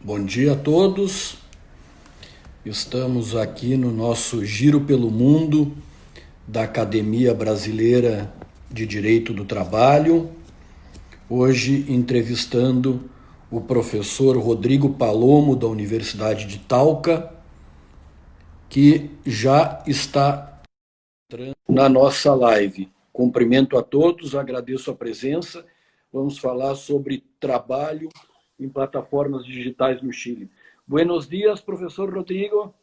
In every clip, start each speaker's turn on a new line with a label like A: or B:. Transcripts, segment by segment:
A: Bom dia a todos. Estamos aqui no nosso Giro pelo Mundo da Academia Brasileira de Direito do Trabalho. Hoje entrevistando o professor Rodrigo Palomo, da Universidade de Talca, que já está na nossa live. Cumprimento a todos, agradeço a presença. Vamos falar sobre trabalho em plataformas digitais no Chile. Buenos días, profesor Rodrigo.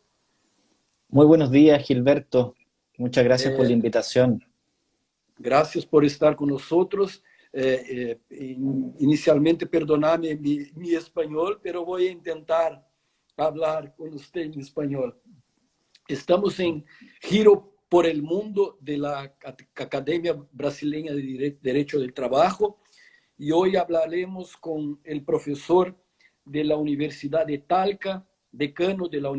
B: Muy buenos días, Gilberto. Muchas gracias por la invitación.
A: Gracias por estar con nosotros. Inicialmente, perdonadme mi español, pero voy a intentar hablar con usted en español. Estamos en Giro por el Mundo de la Academia Brasileña de Derecho del Trabajo y hoy hablaremos con el profesor de la Universidad de Talca, decano de la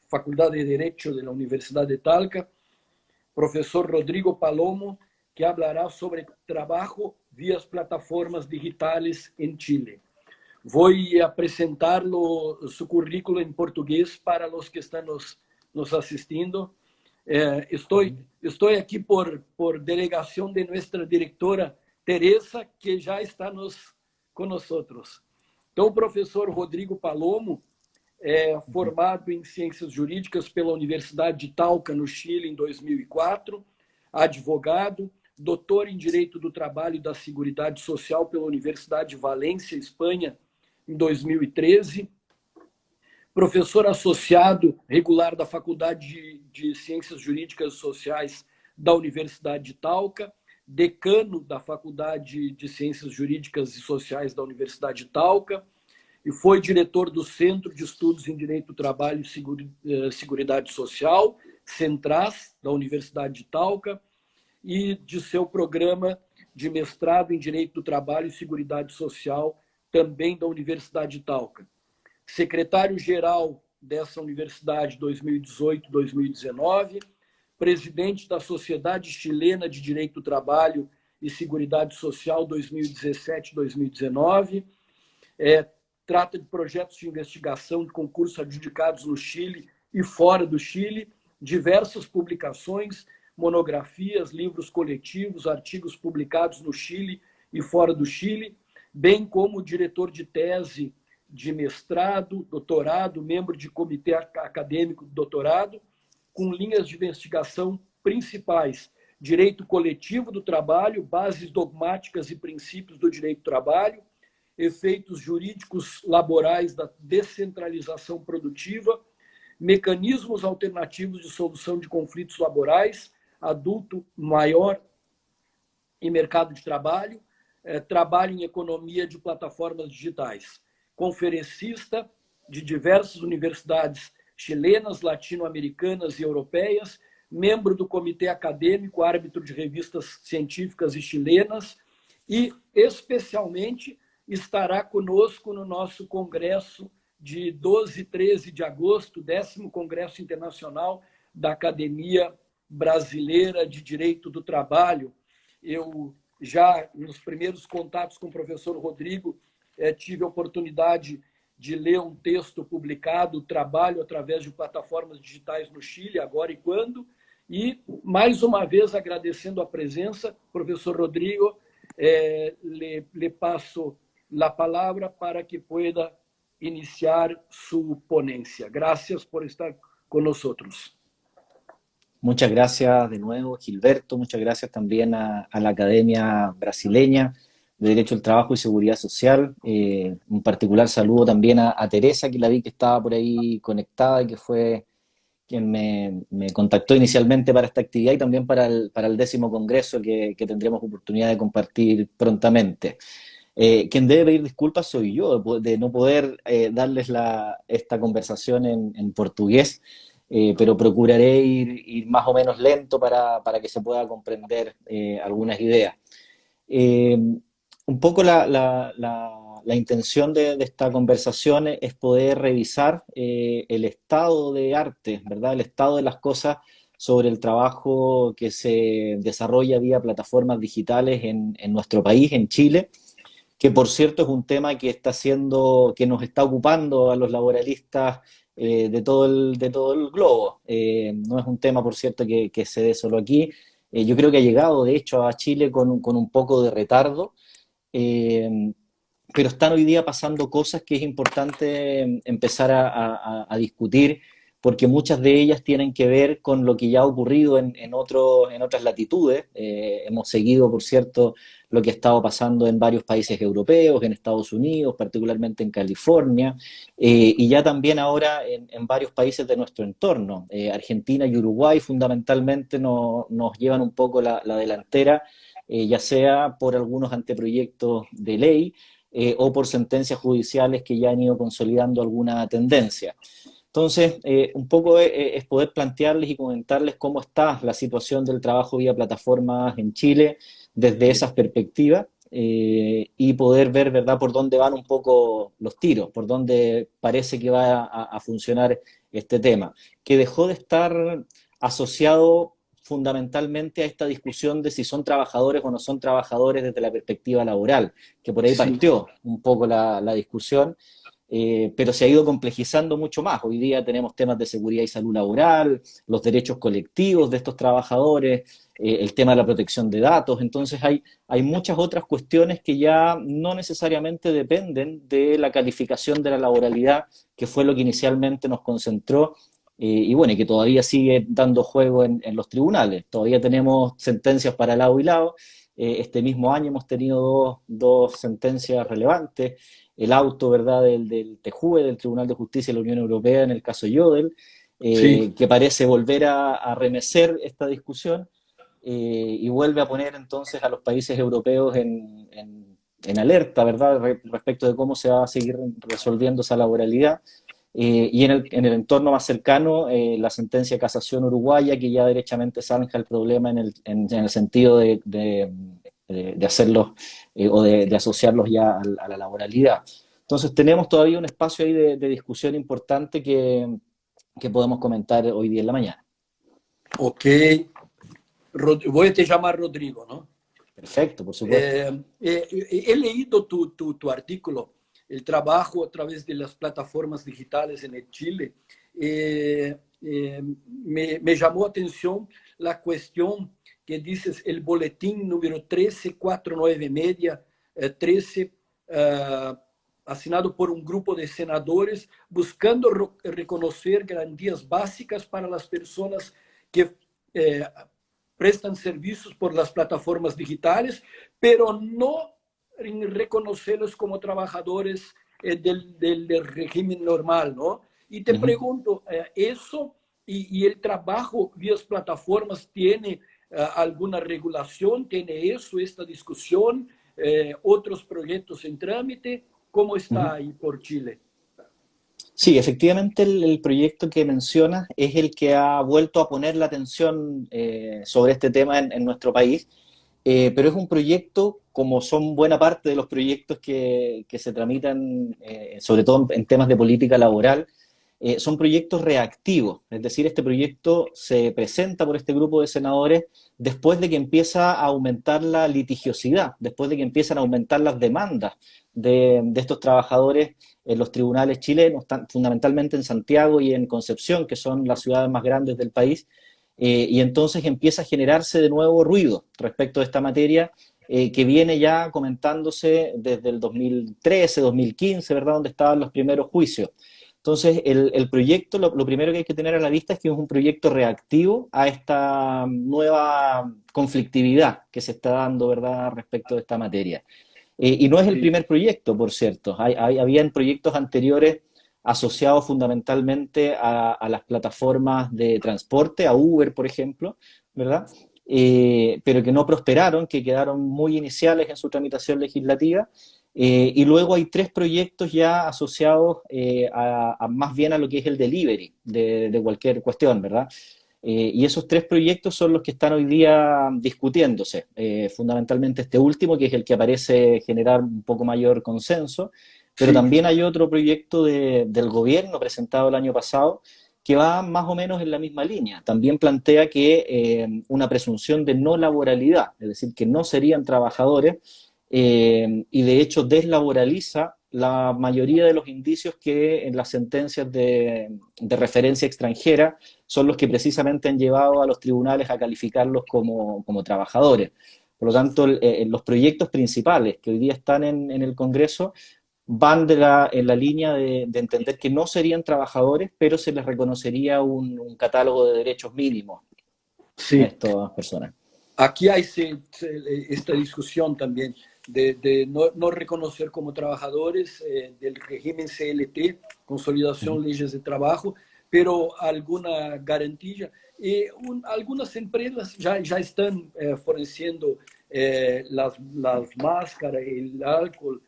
A: Facultad de Derecho de la Universidad de Talca, profesor Rodrigo Palomo, que hablará sobre trabajo vía plataformas digitales en Chile. Voy a presentarlo, su currículo en portugués para los que están nos asistiendo. Estoy aquí por delegación de nuestra directora Teresa, que já está com nós. Então, o professor Rodrigo Palomo é formado em Ciências Jurídicas pela Universidade de Talca, no Chile, em 2004, advogado, doutor em Direito do Trabalho e da Seguridade Social pela Universidade de Valência, Espanha, em 2013, professor associado regular da Faculdade de Ciências Jurídicas e Sociais da Universidade de Talca, decano da Faculdade de Ciências Jurídicas e Sociais da Universidade de Talca, e foi diretor do Centro de Estudos em Direito do Trabalho e Seguridade Social, Centras, da Universidade de Talca, e de seu programa de mestrado em Direito do Trabalho e Seguridade Social, também da Universidade de Talca. Secretário-geral dessa universidade 2018-2019, presidente da Sociedade Chilena de Direito do Trabalho e Seguridade Social 2017-2019, trata de projetos de investigação de concursos adjudicados no Chile e fora do Chile, diversas publicações, monografias, livros coletivos, artigos publicados no Chile e fora do Chile, bem como diretor de tese de mestrado, doutorado, membro de comitê acadêmico de doutorado, com linhas de investigação principais: direito coletivo do trabalho, bases dogmáticas e princípios do direito do trabalho, efeitos jurídicos laborais da descentralização produtiva, mecanismos alternativos de solução de conflitos laborais, adulto maior e mercado de trabalho, trabalho em economia de plataformas digitais. Conferencista de diversas universidades chilenas, latino-americanas e europeias, membro do comitê acadêmico, árbitro de revistas científicas e chilenas, e, especialmente, estará conosco no nosso congresso de 12 e 13 de agosto, 10º Congresso Internacional da Academia Brasileira de Direito do Trabalho. Eu já, nos primeiros contatos com o professor Rodrigo, tive a oportunidade de ler um texto publicado, Trabalho através de plataformas digitais no Chile, agora e quando, e, mais uma vez, agradecendo a presença, professor Rodrigo, le passo a palavra para que pueda iniciar sua ponencia. Gracias por estar con nosotros.
B: Muchas gracias de nuevo, Gilberto. Muchas gracias también a la Academia Brasileña de Derecho al Trabajo y Seguridad Social. Un particular saludo también a Teresa, que la vi que estaba por ahí conectada y que fue quien me contactó inicialmente para esta actividad y también para el 10º Congreso que tendremos oportunidad de compartir prontamente. Quien debe pedir disculpas soy yo de no poder darles esta conversación en portugués, pero procuraré ir más o menos lento para que se pueda comprender algunas ideas. Un poco la intención de esta conversación es poder revisar el estado de arte, ¿verdad? El estado de las cosas sobre el trabajo que se desarrolla vía plataformas digitales en nuestro país, en Chile, que por cierto es un tema que que nos está ocupando a los laboralistas de todo el globo. No es un tema, por cierto, que se dé solo aquí. Yo creo que ha llegado, de hecho, a Chile con un poco de retardo, eh, pero están hoy día pasando cosas que es importante empezar a discutir, porque muchas de ellas tienen que ver con lo que ya ha ocurrido en otras latitudes. Hemos seguido, por cierto, lo que ha estado pasando en varios países europeos, en Estados Unidos, particularmente en California, y ya también ahora en varios países de nuestro entorno. Argentina y Uruguay fundamentalmente nos llevan un poco la delantera, ya sea por algunos anteproyectos de ley, o por sentencias judiciales que ya han ido consolidando alguna tendencia. Entonces, un poco es poder plantearles y comentarles cómo está la situación del trabajo vía plataformas en Chile desde esas perspectivas, y poder ver, ¿verdad?, por dónde van un poco los tiros, por dónde parece que va a funcionar este tema, que dejó de estar asociado fundamentalmente a esta discusión de si son trabajadores o no son trabajadores desde la perspectiva laboral, que por ahí
A: Sí.
B: partió un poco la discusión, pero se ha ido complejizando mucho más. Hoy día tenemos temas de seguridad y salud laboral, los derechos colectivos de estos trabajadores, el tema de la protección de datos. Entonces hay muchas otras cuestiones que ya no necesariamente dependen de la calificación de la laboralidad, que fue lo que inicialmente nos concentró, y bueno, y que todavía sigue dando juego en los tribunales. Todavía tenemos sentencias para lado y lado. Este mismo año hemos tenido dos sentencias relevantes. El auto, ¿verdad?, del TJUE, del Tribunal de Justicia de la Unión Europea, en el caso Yodel,
A: Sí.
B: que parece volver a remecer esta discusión, y vuelve a poner entonces a los países europeos en alerta, ¿verdad?, respecto de cómo se va a seguir resolviendo esa laboralidad. Y en el entorno más cercano, la sentencia de casación uruguaya, que ya derechamente zanja el problema en el sentido de hacerlos, o de asociarlos ya a la laboralidad. Entonces tenemos todavía un espacio ahí de discusión importante que podemos comentar hoy día en la mañana.
A: Ok. Voy a te llamar Rodrigo, ¿no?
B: Perfecto, por supuesto.
A: He leído tu artículo, el trabajo a través de las plataformas digitales en el Chile. Me llamó atención la cuestión que dices, el boletín número 13496 media, 13, assinado por un grupo de senadores, buscando reconocer garantías básicas para las personas que prestan servicios por las plataformas digitales, pero no reconocerlos como trabajadores del régimen normal, ¿no? Y te pregunto, ¿eso y el trabajo vía plataformas tiene alguna regulación? ¿Tiene eso, esta discusión? ¿Otros proyectos en trámite? ¿Cómo está ahí por Chile?
B: Sí, efectivamente el proyecto que mencionas es el que ha vuelto a poner la atención sobre este tema en nuestro país, pero es un proyecto, como son buena parte de los proyectos que se tramitan, sobre todo en temas de política laboral, son proyectos reactivos. Es decir, este proyecto se presenta por este grupo de senadores después de que empieza a aumentar la litigiosidad, después de que empiezan a aumentar las demandas de estos trabajadores en los tribunales chilenos, fundamentalmente en Santiago y en Concepción, que son las ciudades más grandes del país, y entonces empieza a generarse de nuevo ruido respecto de esta materia, que viene ya comentándose desde el 2013, 2015, ¿verdad?, donde estaban los primeros juicios. Entonces, el proyecto, lo primero que hay que tener a la vista es que es un proyecto reactivo a esta nueva conflictividad que se está dando, ¿verdad?, respecto de esta materia. Y no es el
A: Sí.
B: primer proyecto, por cierto. Habían proyectos anteriores asociados fundamentalmente a las plataformas de transporte, a Uber, por ejemplo, ¿verdad? Pero que no prosperaron, que quedaron muy iniciales en su tramitación legislativa. Y luego hay tres proyectos ya asociados más bien a lo que es el delivery de cualquier cuestión, ¿verdad? Y esos tres proyectos son los que están hoy día discutiéndose. Fundamentalmente este último, que es el que parece generar un poco mayor consenso, pero
A: Sí.
B: también hay otro proyecto del gobierno presentado el año pasado que va más o menos en la misma línea. También plantea que una presunción de no laboralidad, es decir, que no serían trabajadores, y de hecho deslaboraliza la mayoría de los indicios que en las sentencias de referencia extranjera son los que precisamente han llevado a los tribunales a calificarlos como trabajadores. Por lo tanto, los proyectos principales que hoy día están en el Congreso van en la línea de entender que no serían trabajadores, pero se les reconocería un catálogo de derechos mínimos a
A: Sí.
B: estas personas.
A: Aquí hay esta discusión también de no reconocer como trabajadores del régimen CLT, Consolidación Leyes de Trabajo, pero alguna garantía. Algunas empresas ya están forneciendo las máscaras, el alcohol,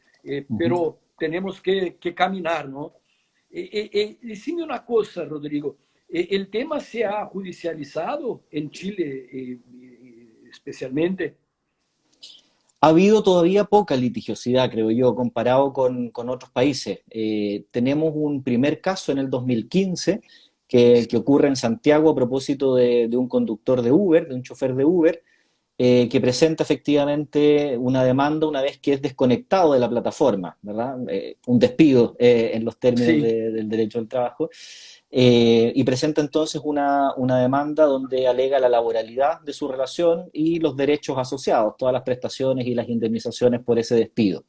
A: pero tenemos que caminar, ¿no? Decime una cosa, Rodrigo. ¿El tema se ha judicializado en Chile especialmente?
B: Ha habido todavía poca litigiosidad, creo yo, comparado con otros países. Tenemos un primer caso en el 2015 que ocurre en Santiago a propósito de un conductor de Uber, de un chofer de Uber, que presenta efectivamente una demanda una vez que es desconectado de la plataforma, ¿verdad? Un despido en los términos
A: Sí,
B: del derecho al trabajo. Y presenta entonces una demanda donde alega la laboralidad de su relación y los derechos asociados, todas las prestaciones y las indemnizaciones por ese despido.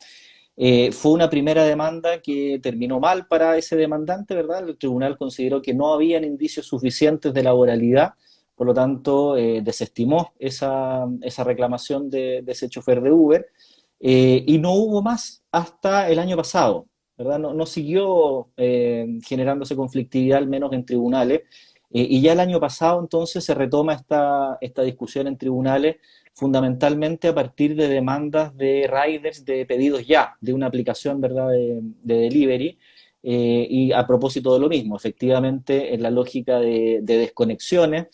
B: Fue una primera demanda que terminó mal para ese demandante, ¿verdad? El tribunal consideró que no habían indicios suficientes de laboralidad, por lo tanto desestimó esa reclamación de ese chofer de Uber, y no hubo más hasta el año pasado, ¿verdad? No siguió generándose conflictividad, al menos en tribunales, y ya el año pasado entonces se retoma esta discusión en tribunales, fundamentalmente a partir de demandas de riders de pedidos ya, de una aplicación, ¿verdad?, de delivery, y a propósito de lo mismo, efectivamente, en la lógica de desconexiones,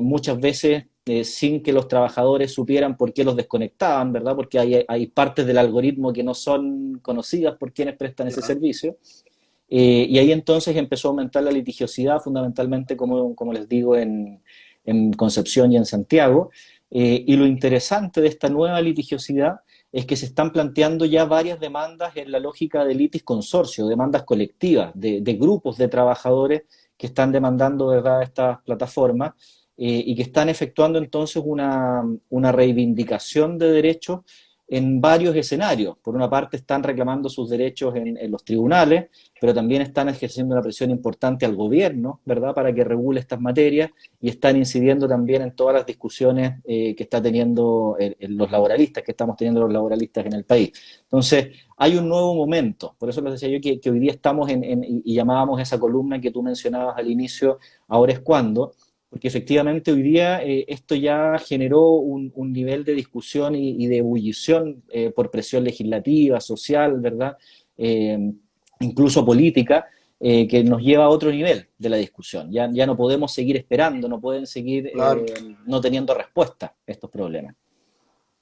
B: muchas veces sin que los trabajadores supieran por qué los desconectaban, ¿verdad? Porque hay partes del algoritmo que no son conocidas por quienes prestan ese
A: claro.
B: servicio. Y ahí entonces empezó a aumentar la litigiosidad, fundamentalmente, como les digo, en Concepción y en Santiago. Y lo interesante de esta nueva litigiosidad es que se están planteando ya varias demandas en la lógica de litis consorcio, demandas colectivas, de grupos de trabajadores que están demandando, ¿verdad?, estas plataformas, y que están efectuando entonces una reivindicación de derechos en varios escenarios. Por una parte están reclamando sus derechos en los tribunales, pero también están ejerciendo una presión importante al gobierno, ¿verdad?, para que regule estas materias, y están incidiendo también en todas las discusiones que está teniendo los laboralistas, que estamos teniendo los laboralistas en el país. Entonces, hay un nuevo momento, por eso les decía yo que hoy día estamos y llamábamos esa columna que tú mencionabas al inicio, ahora es cuando, porque efectivamente hoy día esto ya generó un nivel de discusión y de ebullición por presión legislativa, social, ¿verdad? Incluso política, que nos lleva a otro nivel de la discusión. Ya no podemos seguir esperando, no pueden seguir
A: Claro.
B: no teniendo respuesta a estos problemas.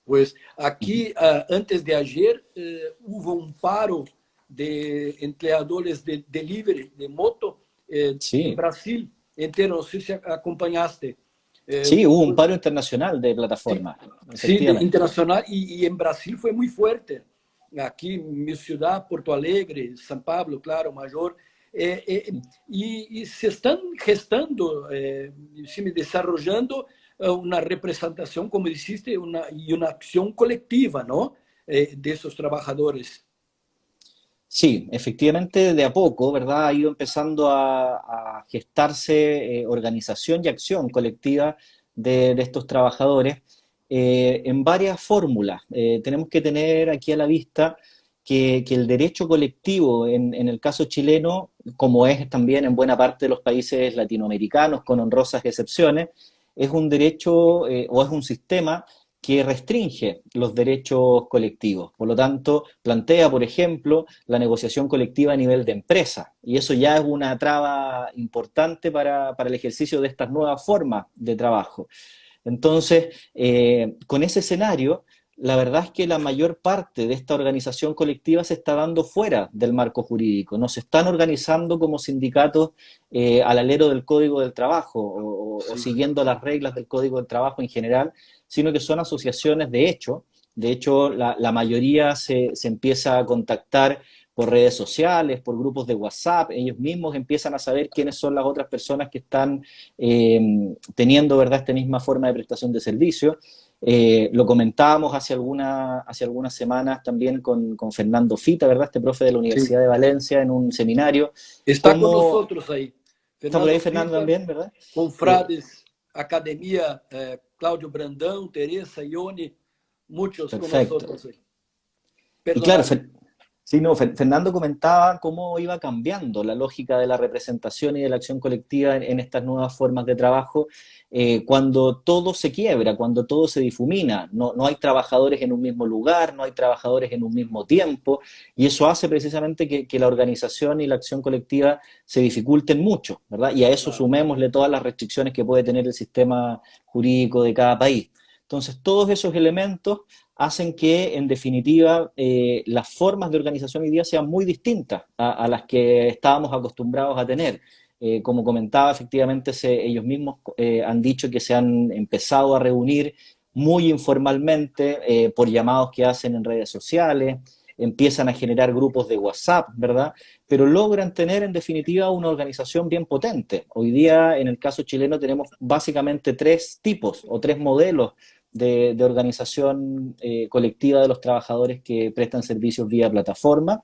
A: Pues
B: Uh -huh.
A: aquí, antes de ayer, hubo un paro de empleadores de delivery, de moto, en
B: Sí,
A: Brasil entero. No sé si acompañaste.
B: sí, hubo un
A: Pues,
B: paro internacional de
A: sí,
B: plataformas,
A: sí,
B: efectivamente.
A: internacional, y en Brasil fue muy fuerte. Aquí en mi ciudad, Porto Alegre, San Pablo, claro, Mayor, y se están gestando, se desarrollando una representación, como dijiste, y una acción colectiva, ¿no? De esos trabajadores.
B: Sí, efectivamente, de a poco, ¿verdad? Ha ido empezando a gestarse organización y acción colectiva de estos trabajadores en varias fórmulas. Tenemos que tener aquí a la vista que el derecho colectivo en el caso chileno, como es también en buena parte de los países latinoamericanos, con honrosas excepciones, es un derecho o es un sistema que restringe los derechos colectivos. Por lo tanto, plantea, por ejemplo, la negociación colectiva a nivel de empresa. Y eso ya es una traba importante para el ejercicio de estas nuevas formas de trabajo. Entonces, con ese escenario, la verdad es que la mayor parte de esta organización colectiva se está dando fuera del marco jurídico. No se están organizando como sindicatos al alero del Código del Trabajo o
A: Sí,
B: siguiendo las reglas del Código del Trabajo en general, sino que son asociaciones de hecho De hecho, la mayoría se empieza a contactar por redes sociales, por grupos de WhatsApp, ellos mismos empiezan a saber quiénes son las otras personas que están teniendo, ¿verdad?, esta misma forma de prestación de servicio. Lo comentábamos hace algunas semanas también con Fernando Fita, ¿verdad?, este profe de la
A: Sí.
B: Universidad de Valencia en un seminario.
A: Está con nosotros ahí.
B: Está por ahí
A: Fernando
B: Fernando
A: Fita,
B: también, ¿verdad?
A: Confrades, Academia, Cláudio Brandão, Teresa, Ione, muchos con
B: Perfecto.
A: nosotros ahí.
B: Y claro,
A: Perdóname.
B: sí, no, Fernando comentaba cómo iba cambiando la lógica de la representación y de la acción colectiva en estas nuevas formas de trabajo, cuando todo se quiebra, cuando todo se difumina. No hay trabajadores en un mismo lugar, no hay trabajadores en un mismo tiempo, y eso hace precisamente que la organización y la acción colectiva se dificulten mucho, ¿verdad? Y a eso
A: Claro.
B: sumémosle todas las restricciones que puede tener el sistema jurídico de cada país. Entonces, todos esos elementos hacen que, en definitiva, las formas de organización hoy día sean muy distintas a las que estábamos acostumbrados a tener. Como comentaba, efectivamente, ellos mismos han dicho que se han empezado a reunir muy informalmente por llamados que hacen en redes sociales, empiezan a generar grupos de WhatsApp, ¿verdad? Pero logran tener, en definitiva, una organización bien potente. Hoy día, en el caso chileno, tenemos básicamente tres tipos o tres modelos de organización colectiva de los trabajadores que prestan servicios vía plataforma.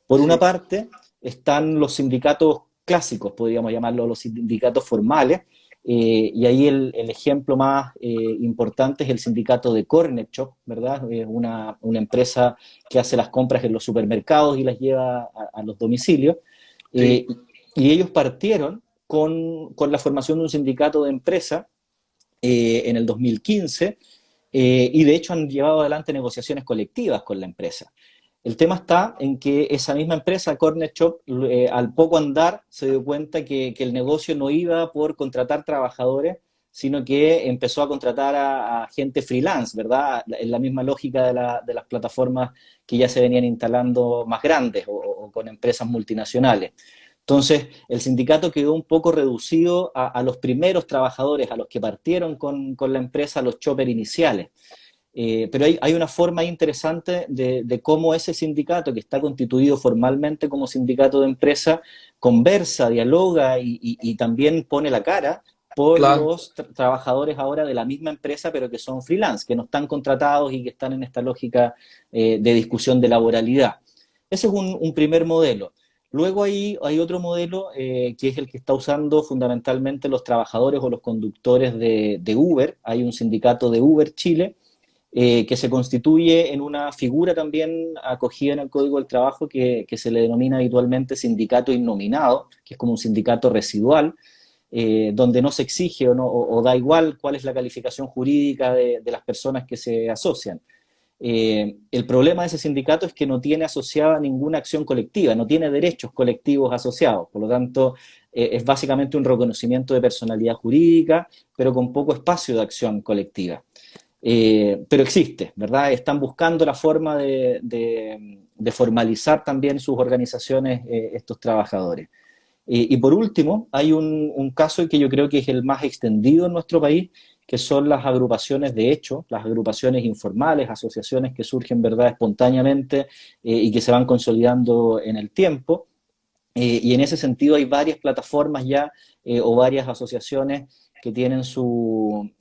B: Por una
A: Sí,
B: parte, están los sindicatos clásicos, podríamos llamarlo los sindicatos formales, y ahí el ejemplo más importante es el sindicato de Corner Shop, ¿verdad? Es una empresa que hace las compras en los supermercados y las lleva a los domicilios.
A: sí.
B: Eh, y ellos partieron con la formación de un sindicato de empresa en el 2015, y de hecho han llevado adelante negociaciones colectivas con la empresa. El tema está en que esa misma empresa, Corner Shop, al poco andar se dio cuenta que el negocio no iba por contratar trabajadores, sino que empezó a contratar a gente freelance, ¿verdad? En la misma lógica de las plataformas que ya se venían instalando más grandes o con empresas multinacionales. Entonces, el sindicato quedó un poco reducido a los primeros trabajadores, a los que partieron con la empresa, a los choppers iniciales. Pero hay una forma interesante de cómo ese sindicato, que está constituido formalmente como sindicato de empresa, conversa, dialoga y también pone la cara por
A: Claro.
B: los trabajadores ahora de la misma empresa, pero que son freelance, que no están contratados y que están en esta lógica de discusión de laboralidad. Ese es un primer modelo. Luego hay otro modelo que es el que está usando fundamentalmente los trabajadores o los conductores de Uber. Hay un sindicato de Uber Chile que se constituye en una figura también acogida en el Código del Trabajo que se le denomina habitualmente sindicato innominado, que es como un sindicato residual, donde no se exige o da igual cuál es la calificación jurídica de las personas que se asocian. El problema de ese sindicato es que no tiene asociada ninguna acción colectiva, no tiene derechos colectivos asociados, por lo tanto es básicamente un reconocimiento de personalidad jurídica, pero con poco espacio de acción colectiva. Pero existe, ¿verdad? Están buscando la forma de formalizar también sus organizaciones estos trabajadores. Y por último, hay un caso que yo creo que es el más extendido en nuestro país, que son las agrupaciones de hecho, las agrupaciones informales, asociaciones que surgen, ¿verdad?, espontáneamente y que se van consolidando en el tiempo. Y en ese sentido hay varias plataformas ya o varias asociaciones que tienen su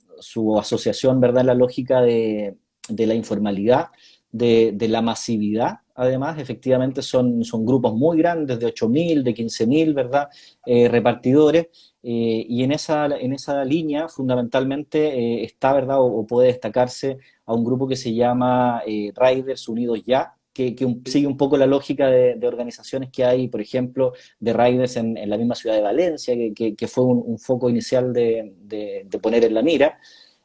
B: asociación, ¿verdad?, en la lógica de la informalidad, de la masividad. Además, efectivamente son grupos muy grandes, de 8.000, de 15.000, ¿verdad?, repartidores, y en esa línea fundamentalmente está, ¿verdad?, o puede destacarse a un grupo que se llama Riders Unidos Ya, que sigue un poco la lógica de organizaciones que hay, por ejemplo, de riders en la misma ciudad de Valencia, que fue un foco inicial de poner en la mira,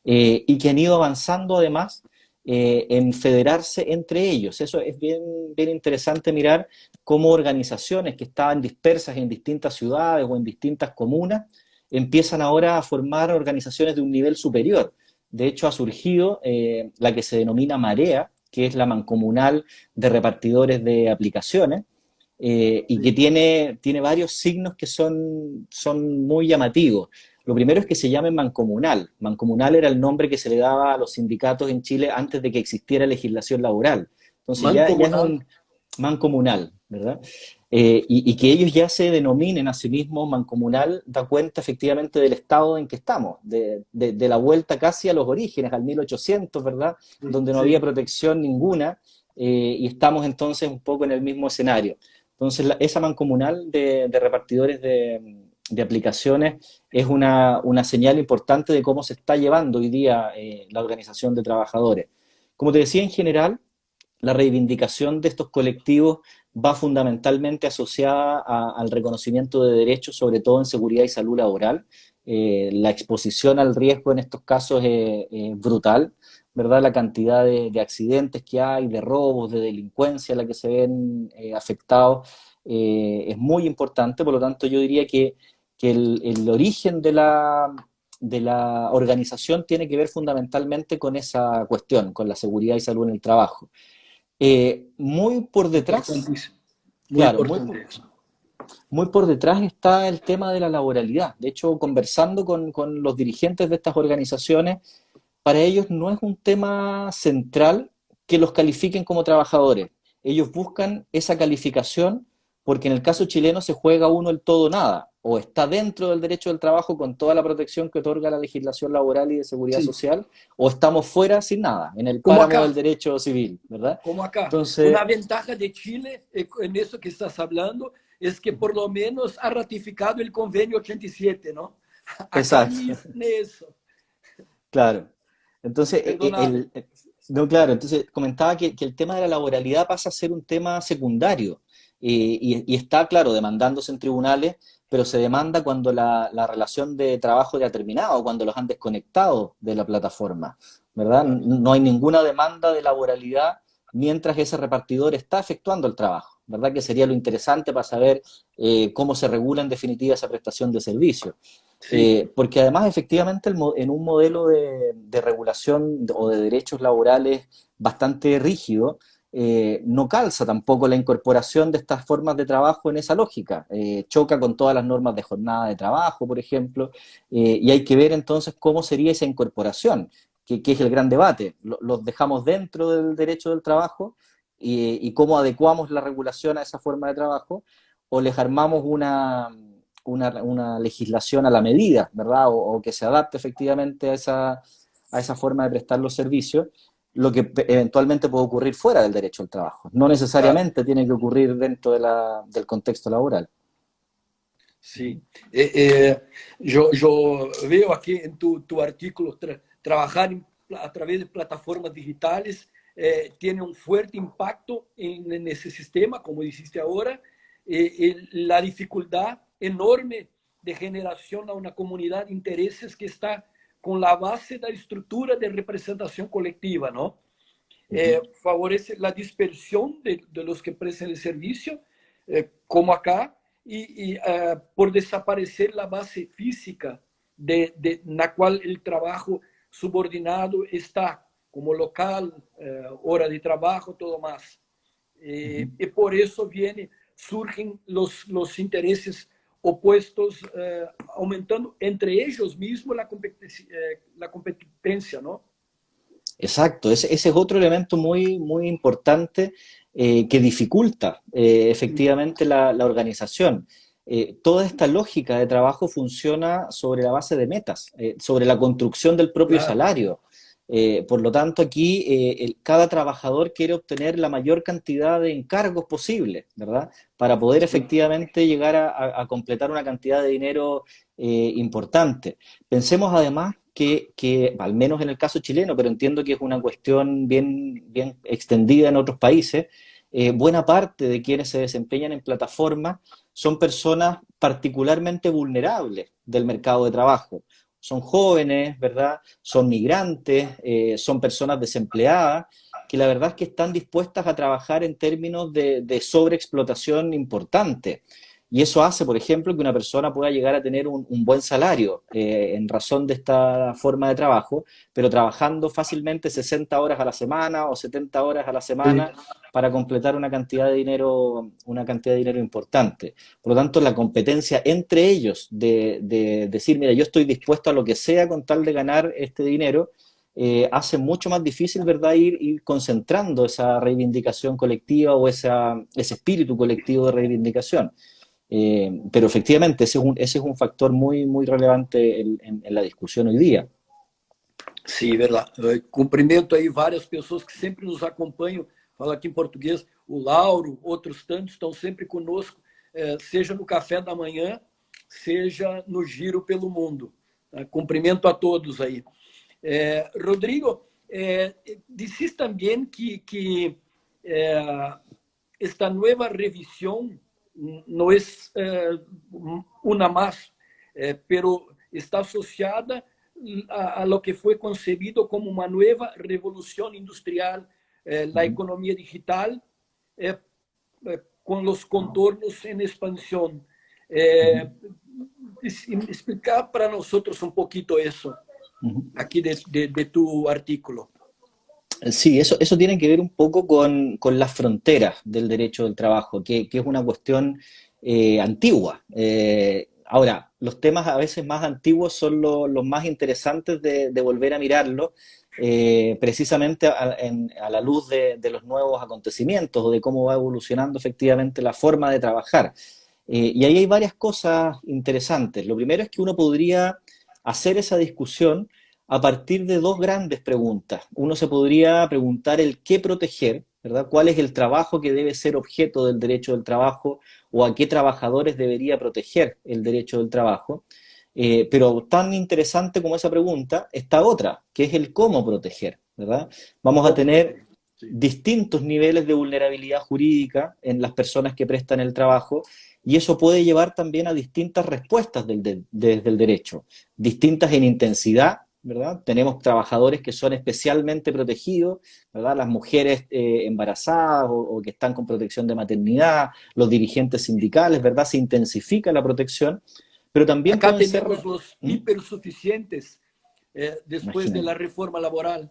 B: y que han ido avanzando además en federarse entre ellos. Eso es bien interesante mirar cómo organizaciones que estaban dispersas en distintas ciudades o en distintas comunas empiezan ahora a formar organizaciones de un nivel superior. De hecho, ha surgido la que se denomina Marea, que es la mancomunal de repartidores de aplicaciones, y que tiene varios signos que son muy llamativos. Lo primero es que se llame mancomunal. Mancomunal era el nombre que se le daba a los sindicatos en Chile antes de que existiera legislación laboral. Entonces ya es
A: Mancomunal.
B: un mancomunal, ¿verdad? Y que ellos ya se denominen a sí mismos mancomunal da cuenta efectivamente del estado en que estamos, de la vuelta casi a los orígenes, al 1800, ¿verdad? Donde no había
A: Sí.
B: protección ninguna, y estamos entonces un poco en el mismo escenario. Entonces esa mancomunal de repartidores de aplicaciones es una señal importante de cómo se está llevando hoy día la organización de trabajadores. Como te decía, en general, la reivindicación de estos colectivos va fundamentalmente asociada al reconocimiento de derechos, sobre todo en seguridad y salud laboral. La exposición al riesgo en estos casos es brutal, ¿verdad? La cantidad de accidentes que hay, de robos, de delincuencia a la que se ven afectados, es muy importante. Por lo tanto, yo diría que el origen de la organización tiene que ver fundamentalmente con esa cuestión, con la seguridad y salud en el trabajo. Muy por detrás,
A: Importantísimo. Muy
B: claro,
A: importante eso.
B: muy por detrás está el tema de la laboralidad. De hecho, conversando con los dirigentes de estas organizaciones, para ellos no es un tema central que los califiquen como trabajadores. Ellos buscan esa calificación porque en el caso chileno se juega uno el todo o nada, o está dentro del derecho del trabajo con toda la protección que otorga la legislación laboral y de seguridad
A: Sí.
B: social, o estamos fuera sin nada, en el
A: Como
B: páramo del
A: acá.
B: derecho civil, ¿verdad?
A: Como acá.
B: Entonces,
A: Una ventaja de Chile en eso que estás hablando es que por lo menos ha ratificado el convenio 87, ¿no? Acá ni
B: exacto.
A: eso.
B: Claro. Entonces,
A: Perdóname.
B: no, claro, entonces comentaba que el tema de la laboralidad pasa a ser un tema secundario y está, claro, demandándose en tribunales, pero se demanda cuando la relación de trabajo ya ha terminado, cuando los han desconectado de la plataforma, ¿verdad?
A: Claro.
B: No hay ninguna demanda de laboralidad mientras ese repartidor está efectuando el trabajo, ¿verdad? Que sería lo interesante para saber cómo se regula en definitiva esa prestación de servicio.
A: Sí.
B: Porque además, efectivamente, en un modelo de regulación o de derechos laborales bastante rígido, no calza tampoco la incorporación de estas formas de trabajo en esa lógica. Choca con todas las normas de jornada de trabajo, por ejemplo, y hay que ver entonces cómo sería esa incorporación, que es el gran debate. ¿Los dejamos dentro del derecho del trabajo y cómo adecuamos la regulación a esa forma de trabajo? ¿O les armamos una legislación a la medida, ¿verdad? O que se adapte efectivamente a esa forma de prestar los servicios, lo que eventualmente puede ocurrir fuera del derecho al trabajo. No
A: Claro.
B: necesariamente tiene que ocurrir dentro del contexto laboral.
A: Sí. Yo veo aquí en tu artículo, trabajar a través de plataformas digitales tiene un fuerte impacto en ese sistema, como dijiste ahora, la dificultad enorme de generación a una comunidad de intereses que está con la base de la estructura de representación colectiva, ¿no?
B: Uh -huh.
A: Favorece la dispersión de los que prestan el servicio, como acá, por desaparecer la base física na cual el trabajo subordinado está, como local, hora de trabajo, todo más.
B: Uh -huh.
A: Y por eso surgen los intereses opuestos, aumentando entre ellos mismos la competencia, ¿no?
B: Exacto, ese es otro elemento muy, muy importante que dificulta efectivamente la organización. Toda esta lógica de trabajo funciona sobre la base de metas, sobre la construcción del propio
A: Claro.
B: salario. Por lo tanto, aquí cada trabajador quiere obtener la mayor cantidad de encargos posible, ¿verdad? Para poder
A: Sí.
B: efectivamente llegar a completar una cantidad de dinero importante. Pensemos además que, al menos en el caso chileno, pero entiendo que es una cuestión bien extendida en otros países, buena parte de quienes se desempeñan en plataformas son personas particularmente vulnerables del mercado de trabajo. Son jóvenes, ¿verdad? Son migrantes, son personas desempleadas, que la verdad es que están dispuestas a trabajar en términos de sobreexplotación importante. Y eso hace, por ejemplo, que una persona pueda llegar a tener un buen salario en razón de esta forma de trabajo, pero trabajando fácilmente 60 horas a la semana o 70 horas a la
A: Sí.
B: semana para completar una cantidad de dinero importante. Por lo tanto, la competencia entre ellos de decir, mira, yo estoy dispuesto a lo que sea con tal de ganar este dinero, hace mucho más difícil, ¿verdad?, ir concentrando esa reivindicación colectiva o ese espíritu colectivo de reivindicación. Pero efectivamente, ese es un factor muy, muy relevante en la discusión hoy día.
A: Sim, verdade. Cumprimento aí várias pessoas que sempre nos acompanham, falo aqui em português, o Lauro, outros tantos estão sempre conosco, seja no café da manhã, seja no giro pelo mundo. Cumprimento a todos aí. Rodrigo, dices também que esta nova revisión no es una más, pero está asociada a lo que fue concebido como una nueva revolución industrial, la economía digital, con los contornos en expansión. Explicar para nosotros un poquito eso, aquí de tu artículo.
B: Sí, eso tiene que ver un poco con las fronteras del derecho del trabajo, que es una cuestión antigua. Ahora, los temas a veces más antiguos son los más interesantes de volver a mirarlos, precisamente a la luz de los nuevos acontecimientos o de cómo va evolucionando efectivamente la forma de trabajar. Y ahí hay varias cosas interesantes. Lo primero es que uno podría hacer esa discusión a partir de dos grandes preguntas. Uno se podría preguntar el qué proteger, ¿verdad? ¿Cuál es el trabajo que debe ser objeto del derecho del trabajo o a qué trabajadores debería proteger el derecho del trabajo? Pero tan interesante como esa pregunta está otra, que es el cómo proteger, ¿verdad? Vamos a tener distintos niveles de vulnerabilidad jurídica en las personas que prestan el trabajo y eso puede llevar también a distintas respuestas desde el derecho, distintas en intensidad, ¿verdad? Tenemos trabajadores que son especialmente protegidos, ¿verdad? Las mujeres embarazadas o que están con protección de maternidad, los dirigentes sindicales, ¿verdad? Se intensifica la protección, pero también
A: acá
B: pueden ser...
A: tenemos los hipersuficientes después
B: Imagina.
A: de la reforma laboral.